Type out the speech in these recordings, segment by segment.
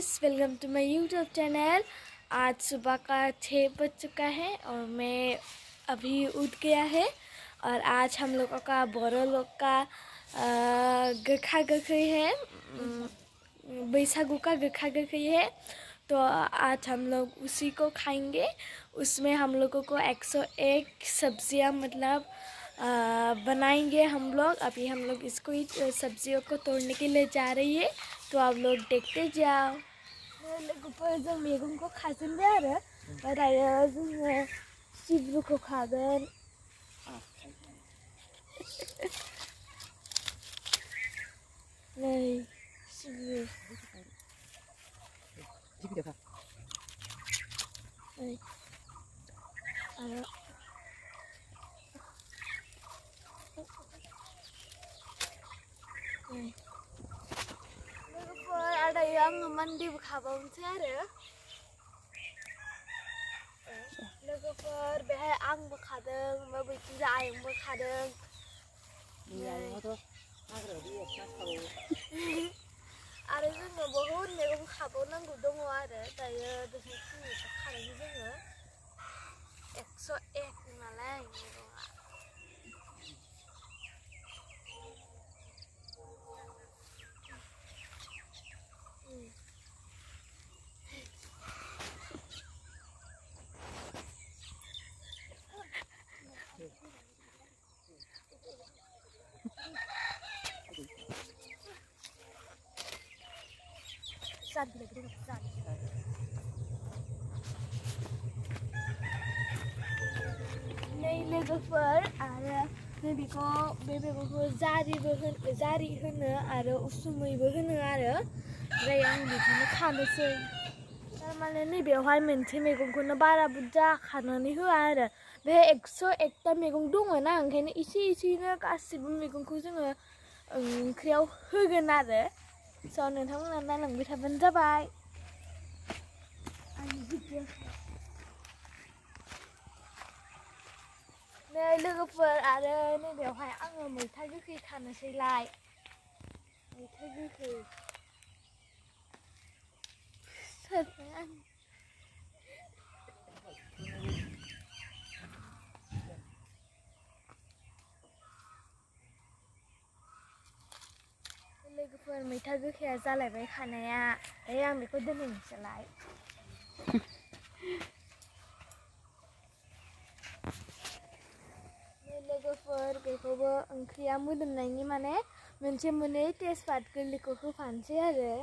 Guys, welcome to माय YouTube channel. आज सुबह का 6 बज चुका है और मैं अभी उठ गया है। और आज हम लोगों का बोरो लोग का gwka gwkwi है, बैसागु का gwka gwkwi है। तो आज हम लोग उसी को खाएंगे। उसमें हम लोगों को 101 सब्जियां मतलब बनाएंगे हम लोग। अभी हम लोग इसको ही सब्जियों को तोड़ने के लिए जा रही है, तो आप लोग देखते जाओ। लोगोफोर जों मैगंखौ खाजेनबाय आरो दायो जोङो सिब्रुखौ खागोन। नै सिब्रु नै आरो लोगोफोर आरो दायो आङो मान्दिबो खाबावनोसै आरो लोगोफोर बेहाय आंबो खादों, ओमफ्राय बैथिंजा आयंबो खादों। आरो जोङो बहुद मैगं खाबावनांगौ दङ आरो दायो दसे फुंनिफ्राय खानायनि जोङो 101 नालाय मैगङा। नै लोगोफोर आरो नैबेखौ बे मैगंखौ जारि होनो आरो उसुमैबो होनो आरो ओमफ्राय आं बेखौनो खानोसै। थारमाने नैबेयावहाय मोनसे मैगंखौनो बारा बुरजा खानानै होआ आरो बे 101टा मैगं दङ ना, ओंखायनो एसे एसेनो गासिबो मैगंखौ जोङो ओंख्रियाव होगोन आरो। स' नोंथांमोना नायलांबाय थाबानो जाबाय। नै लोगोफोर आरो नैबेयावहाय आङो मैथा गोखै खानोसैलाय। मैथा गोखै लोगोफोर मैथा गोखैया जालायबाय खानाया, दायो आं बेखौ दोनहैनोसैलाय। लोगोफोर बेखौबो ओंख्रिया मोदोमनायनि माने मोनसे मोननै तेजपात गोरलैखौ होफानोसै आरो।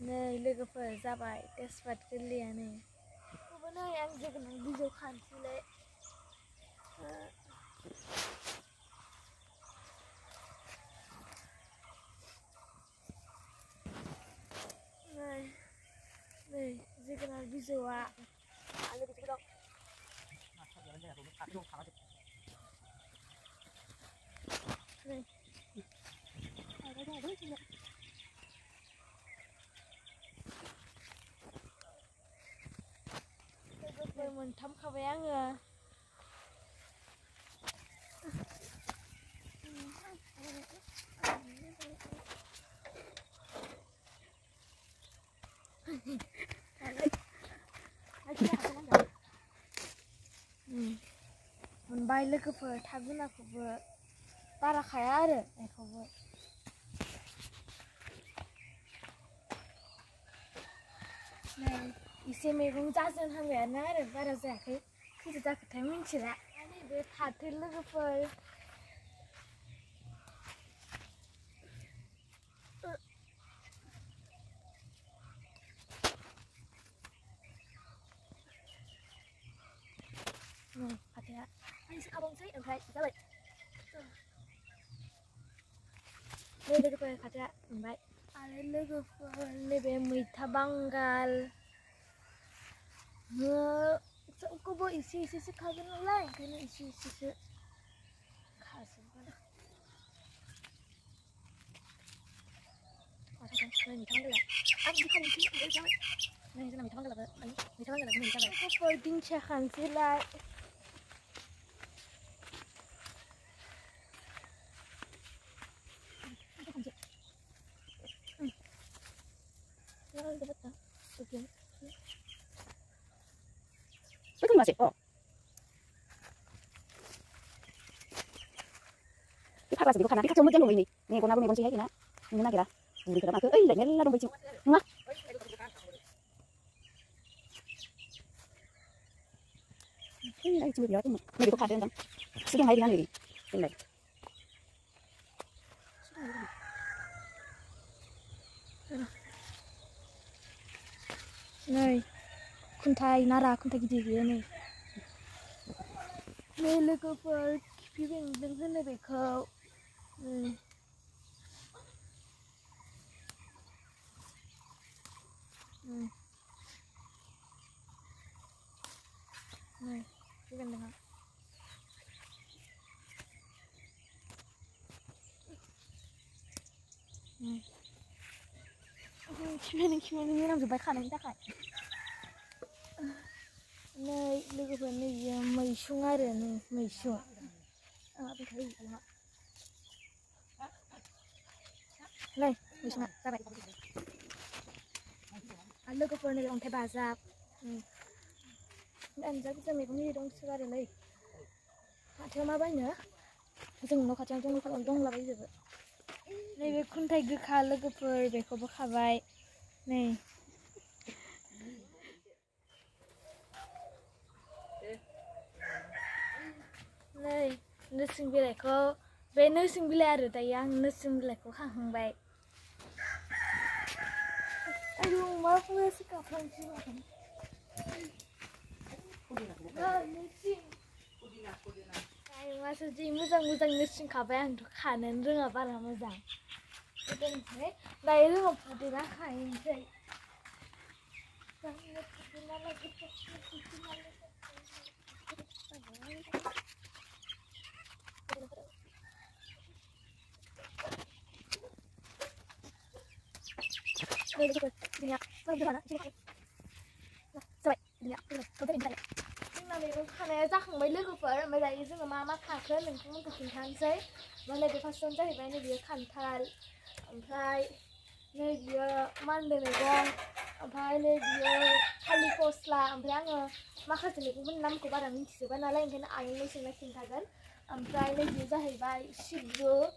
नै लोगोफोर जाबाय तेजपात गोरलैया। नै बेखौबो नै आं जोगोनार बिजौ खानोसैलाय। नै जोगोनार बिजौआ आलु बिजौ दं। नै लोगोफोर मोनथाम खाबाय आङो। मोनबाय लोगोफोर, थागुनाखौबो बारा खाया आरो बेखौबो। नै एसे मैगं जाजेनहांबायानो आरो बारा जायाखै, खैथा जाखोथाय मिन्थिला। नैबे फाथो लोगोफोर फाथोआ आं एसे खाबावनोसै ओमफ्राय जाबाय। नै लोगोफोर फाथोआ मोनबाय। आरो लोगोफोर नैबे मैथा बांगाल सबखौबो एसे एसेसो खागोन नालाय, ओंखायनो एसे एसेसो खाजोबगोन। मैथा बांगाला आं बिदि खालामनोसै ओमफ्राय जाबाय। नै जोंना मैथा बांगालाबो मोनजाबाय। लोगोफोर दिंखिया खानोसैलाय। masih. Oh. Kita kelas biru karena kita cuma jangan ini. Nih, kau nak gue sih hai kena. Ini nak kira. Buri kira mak. Lagi lah dong baju. Nggak. Ini cuma biar tu. Nih itu kaden kan. Sedang hai dengan ini. Ini. Này, con thai nara con thai gì vậy này? Này lwgwpwr phía bên đứng hơn này bị khâu. Này, phía bên đứng hả? Này. Khi làm gì bài khả năng chắc hả? Này, lwgwpwr này mày sung ai rồi này, mày sung. Tôi thấy gì không ạ? Này, mày sung ạ, ra vậy. Lwgwpwr này ông thấy bà già. Anh ra cái mày cũng đi đông sơ ra đây. Theo má bánh nữa. Dừng nó khá trong nó khá đông là bây giờ vậy. Này về con thấy gwka lwgwpwr về không có khá vậy. Này. Này, nước sinh viên lại có về nước sinh viên rồi tại yang nước sinh viên lại có khang hăng vậy. Aduh, maaf gue sih kapan sih makan. Nước sinh. Này, masa sih muzang nước sinh khá vậy, được khả năng rất là bạn làm muzang. Cái thế, đây rất là phù hợp để khả năng vậy. Đây là cái nhà, đây là cái nhà. Rồi, nhà, có thể nhìn nhưng mà mình khả năng chắc không mấy lwgwpwr mấy đại dương mà khả khơi mình không có tình trạng giấy mà này cái phát sinh ra thì này việc khẩn thal, phải này việc man bên này con, phải này việc California, phải anh mà khả năng cũng vẫn nắm của bạn mình chỉ bạn là cái anh mới sinh ra tình trạng phải này việc ra thì phải shipper,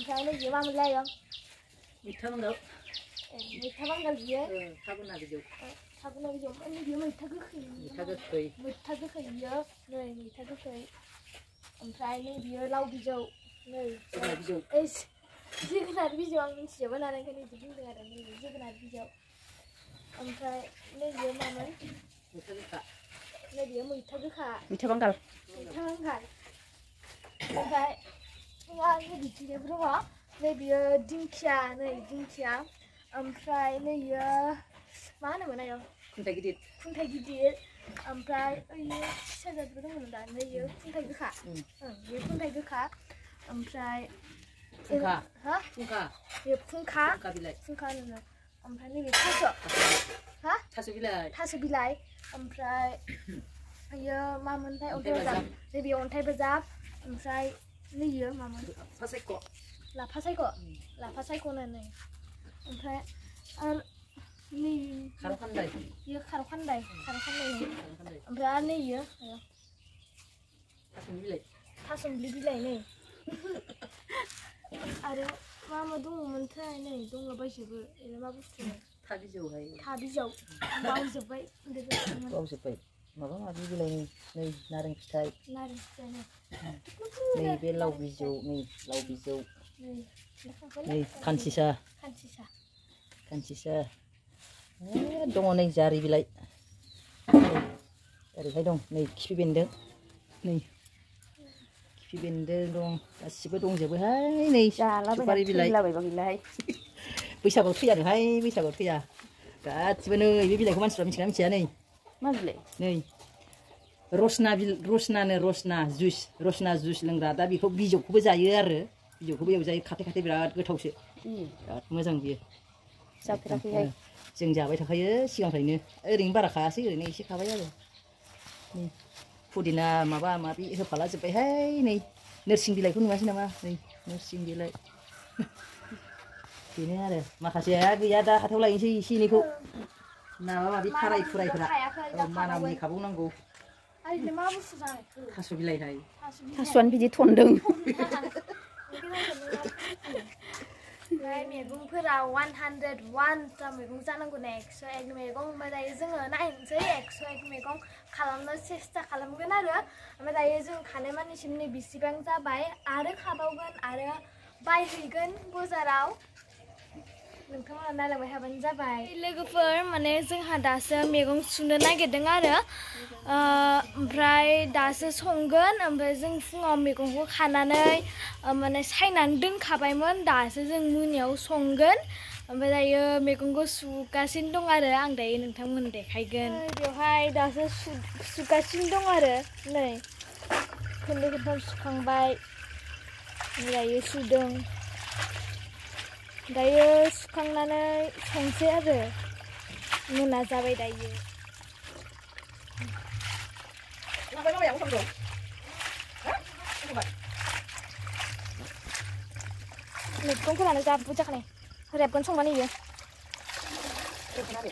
phải này việc mà mình lấy không? Mình thơm đâu? Mình thơm bằng cái gì? Thơm là cái gì? Thằng này giống anh nhớ mình thắc cái gì? Mình thắc cái nhớ, này mình thắc cái. Ông trai này bây giờ lau bây giờ, này. Ê, gì cái này bây giờ anh chỉ vào này cái này chỉ biết cái này, gì cái này bây giờ. Ông trai này bây giờ mà mình. Mình thắc cái. Này bây giờ mình thắc cái. Mình thắc bằng cái. Mình thắc bằng cái. Ông trai, anh này gì đấy đúng không? Này bây giờ dinkia, này dinkia. Ông trai này bây giờ mana mana ya? Kuntai gidit. Kuntai gidit. Ompray, saya dah betul betul dah. Ni kuntai gwka. Ni kuntai gwka. Ompray. Gwka. Hah? Gwka. Ni gwka. Gwka bilai. Gwka ni. Ompray ni taso. Hah? Taso bilai. Taso bilai. Ompray. Ayo, mamun tay ontai bazab. Ni bi ontai bazab. Ompray ni ye mamun. Paseko. La paseko. La paseko ni. Ompray. Ni Karo kandai. Iya karo kandai. Ompray ni ye. Taso bilai. Taso bilai ni. Ada mama dong mentah ni dong lebih sebab ini apa bustu ni. Tadi jauh hai. Tadi jauh. Bau sebai. Bau sebai. Maba mabi bilai ni. Ni nareng pitai. Nareng pitai ni. Ni be lau bijau. Ni lau bijau. Ni kan sisa. Kan sisa. Kan sisa. Dong ni jari bilai. Jari hai dong. Ni kipi bendeng. Ni. Kipi bendeng dong. Gaसिबो दंजोबोहाय नै सुपारि बिलाइ बैसागुआव थैया नोहाय बैसागुआव थैया गासिबो नै बे बिलाइखौ मानसिफ्रा मिथिगोना मिथिया नै मा बिलाइ नै रसना जुइस लोंग्रा दा बेखौ बिजौखौबो जायो आरो बिजौखौबो एवजायो खाथे खाथे बिराद गोथावसो बिराद मोजां बियो जाफेराखैहाय जों जाबाय थाखायो सिगांनिफ्रायनो ओरैनो बारा खायासै ओरैनो एसे खाबाय आरो नै पुदिना माबा माबि होफाला जोब्बायहाय नै नोरसिं बिलाइखौ नुवासै नामा नै नोरसिं बिलाइ बेनो आरो माखासेया गैया दा हाथायाव लायनोसै एसे एनैखौ माबा माबि थाराय थुरायफोरा मानामुनि खाबावनांगौ आइले मा बुस्थु जानायखौ थास' बिलाइहाय थास'आनो बिदि थनदों ओमफ्राय मैगंफोरा 101 ता मैगं जानांगौना 101 मैगं ओमफ्राय दायो जोङो नायनोसै 101 मैगं खालामनो सेस्था खालामगोन आरो ओमफ्राय दायो जों खानाय मानिसिम नै बिसिबां जाबाय आरो खाबावगोन आरो बायहैगोन बाजाराव नोंथांमोना नायलांबाय थाबानो जाबाय लोगोफोर माने जोंहा दासो मैगं सुनो नागिरदों आरो ओमफ्राय दासो संगोन ओमफ्राय जों फुङाव मैगंखौ खानानै माने सायनानै दोनखाबायमोन दासो जों मोनायाव संगोन ओमफ्राय दायो मैगंखौ सुगासिनो दं आरो आं दायो नोंथांमोन देखायगोन बेवहाय दासो सुगासिनो दं आरो नै खोननै खोनथाम सुखांबाय दायो सुदों दायो सुखांनानै संसै आरो मोना जाबाय दायो मैगंफोरानो जा बुरजा खानाय रेबगोन संबानो इयो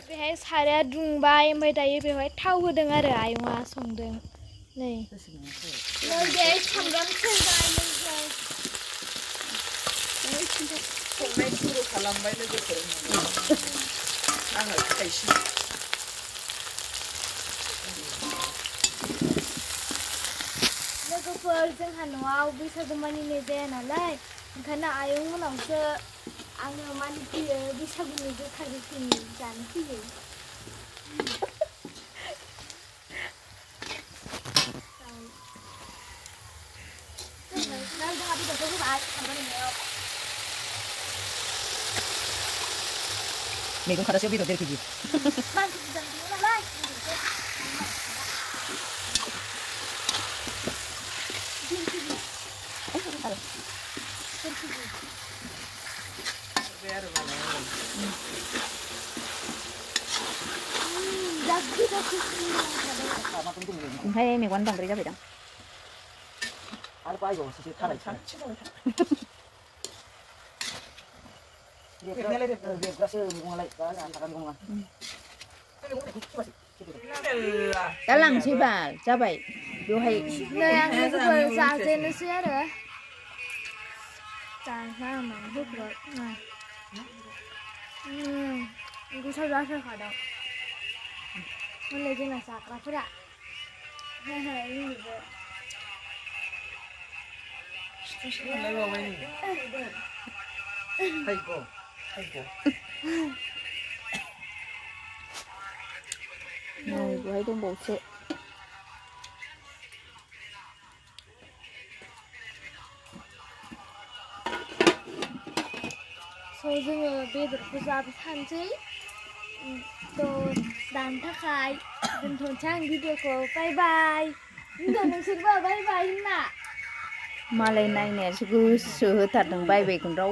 बेहाय साराया दुंबाय ओमफ्राय दायो बेवहाय थाव होदों आरो आयंआ संदों नै बेहाय सामब्राम सेरबाय संनाय सुरु खालामबाय लोगोफोर आङो खायसे लोगोफोर जोंहा न'आव बैसागु मानिनाय जाया नालाय ओंखायनो आयं मोनावसो आङो मानिफैयो बैसागुनि गोखा गोखै जानो फैयो मैगं खादासेयाव बेदर 1.5 केजि ओमफ्राय मेगन बांद्राय जाबायदां आरो बायबावोसो थाराय रेबग्रासो मैगङालाय जानो थाखाय मैगं नङा दा लांसै बाल जाबाय बेवहाय नै आं लोगोफोर जाजेननोसै आरो जानानै होग्रो गोथाव जाथारखादों हनै जोंना जाग्राफोरा बेवहाय दंबावसो जोङो बेदरखौ जाबाय थानोसै दानो थाखाय दोनथ'नोसै आं भिडिअखौ बाय बाय होनदो नोंसोरबो बाय बाय होनना मालाय नायनायासो गोसो होथारदों बायबायगोन राव